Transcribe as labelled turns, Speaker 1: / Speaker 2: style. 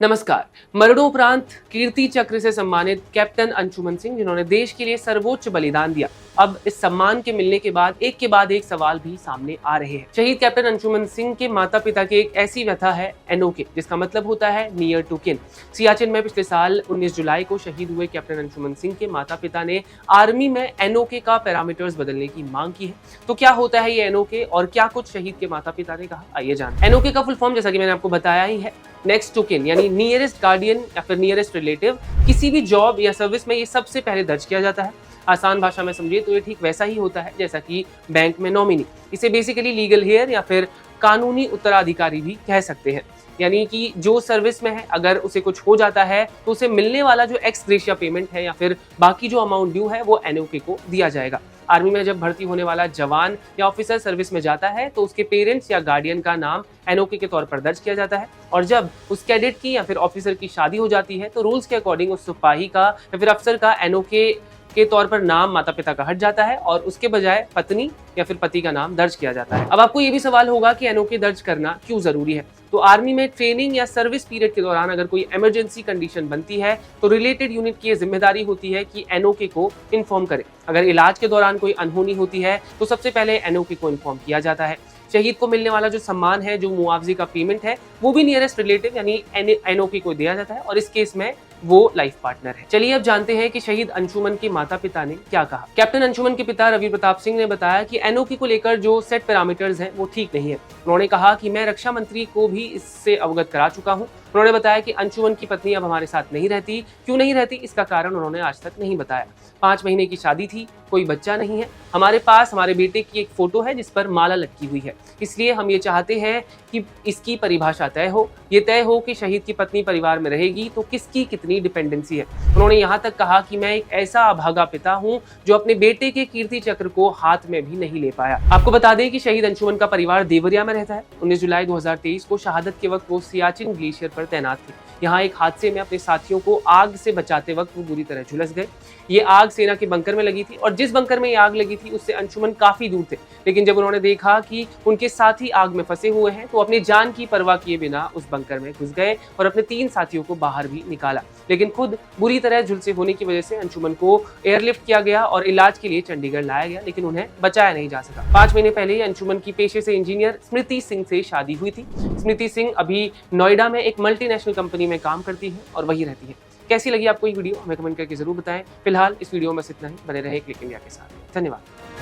Speaker 1: नमस्कार। मरणोपरांत कीर्ति चक्र से सम्मानित कैप्टन अंशुमन सिंह, जिन्होंने देश के लिए सर्वोच्च बलिदान दिया, अब इस सम्मान के मिलने के बाद एक सवाल भी सामने आ रहे हैं। शहीद कैप्टन अंशुमन सिंह के माता पिता की एक ऐसी व्यथा है एनओके, जिसका मतलब होता है नियर टू किन। सियाचिन में पिछले साल 19 जुलाई को शहीद हुए कैप्टन अंशुमन सिंह के माता पिता ने आर्मी में एनओके का पैरामीटर्स बदलने की मांग की है। तो क्या होता है ये एनओके और क्या कुछ शहीद के माता पिता ने कहा, आइए जानते हैं। एनओके का फुल फॉर्म जैसा कि मैंने आपको बताया ही है, नेक्स्ट टू किन, यानी नियरेस्ट गार्डियन या फिर नियरेस्ट रिलेटिव। किसी भी जॉब या सर्विस में ये सबसे पहले दर्ज किया जाता है। आसान भाषा में समझिए तो ये ठीक वैसा ही होता है जैसा कि बैंक में नॉमिनी। इसे बेसिकली लीगल हेयर या फिर कानूनी उत्तराधिकारी भी कह सकते हैं। यानी कि जो सर्विस में है, अगर उसे कुछ हो जाता है तो उसे मिलने वाला जो एक्स ग्रेशिया पेमेंट है या फिर बाकी जो अमाउंट ड्यू है वो एनओके को दिया जाएगा। आर्मी में जब भर्ती होने वाला जवान या ऑफिसर सर्विस में जाता है तो उसके पेरेंट्स या गार्डियन का नाम एनओके के तौर पर दर्ज किया जाता है। और जब उस कैडेट की या फिर ऑफिसर की शादी हो जाती है तो रूल्स के अकॉर्डिंग उस सिपाही का या फिर अफसर का एनओके के तौर पर नाम माता पिता का हट जाता है और उसके बजाय पत्नी या फिर पति का नाम दर्ज किया जाता है। अब आपको ये भी सवाल होगा कि एनओके दर्ज करना क्यों जरूरी है। तो आर्मी में ट्रेनिंग या सर्विस पीरियड के दौरान अगर कोई इमरजेंसी कंडीशन बनती है तो रिलेटेड यूनिट की जिम्मेदारी होती है कि एनओके को इन्फॉर्म करे। अगर इलाज के दौरान कोई अनहोनी होती है तो सबसे पहले एनओके को इन्फॉर्म किया जाता है। शहीद को मिलने वाला जो सम्मान है, जो मुआवजे का पेमेंट है, वो भी नियरेस्ट रिलेटिव यानी एनओके को दिया जाता है और इस केस में वो लाइफ पार्टनर है। चलिए अब जानते हैं कि शहीद अंशुमन के माता पिता ने क्या कहा। कैप्टन अंशुमन के पिता रवि प्रताप सिंह ने बताया कि एनओके को लेकर जो सेट पैरामीटर्स हैं वो ठीक नहीं है। उन्होंने कहा कि मैं रक्षा मंत्री को भी इससे अवगत करा चुका हूं। उन्होंने बताया कि अंशुमन की पत्नी अब हमारे साथ नहीं रहती। क्यों नहीं रहती, इसका कारण उन्होंने आज तक नहीं बताया। 5 महीने की शादी थी, कोई बच्चा नहीं है। हमारे पास हमारे बेटे की एक फोटो है जिस पर माला लटकी हुई है, इसलिए हम ये चाहते हैं कि इसकी परिभाषा तय हो। ये तय हो कि शहीद की पत्नी परिवार में रहेगी तो किसकी कितनी डिपेंडेंसी है। उन्होंने यहाँ तक कहा कि मैं एक ऐसा अभागा पिता हूँ जो अपने बेटे के कीर्ति चक्र को हाथ में भी नहीं ले पाया। आपको बता दें कि शहीद अंशुमन का परिवार देवरिया में रहता है। 19 जुलाई 2023 को शहादत के वक्त वो सियाचिन ग्लेशियर पर तैनात थे। यहाँ एक हादसे में अपने साथियों को आग से बचाते वक्त वो बुरी तरह झुलस गए। ये आग सेना के बंकर में लगी थी और जिस बंकर में ये आग लगी थी उससे अंशुमन काफी दूर थे। लेकिन जब उन्होंने देखा कि उनके साथी आग में फंसे हुए हैं तो अपनी जान की परवाह किए बिना उस बंकर में घुस गए और अपने 3 साथियों को बाहर भी निकाला। लेकिन खुद बुरी तरह झुलसे होने की वजह से अंशुमन को एयरलिफ्ट किया गया और इलाज के लिए चंडीगढ़ लाया गया, लेकिन उन्हें बचाया नहीं जा सका। 5 महीने पहले ही अंशुमन की पेशे से इंजीनियर स्मृति सिंह से शादी हुई थी। स्मृति सिंह अभी नोएडा में एक मल्टीनेशनल कंपनी में काम करती है और वही रहती है। कैसी लगी आपको ये वीडियो, हमें कमेंट करके जरूर बताएं। फिलहाल इस वीडियो में बस इतना ही। बने रहे क्लिक इंडिया के साथ। धन्यवाद।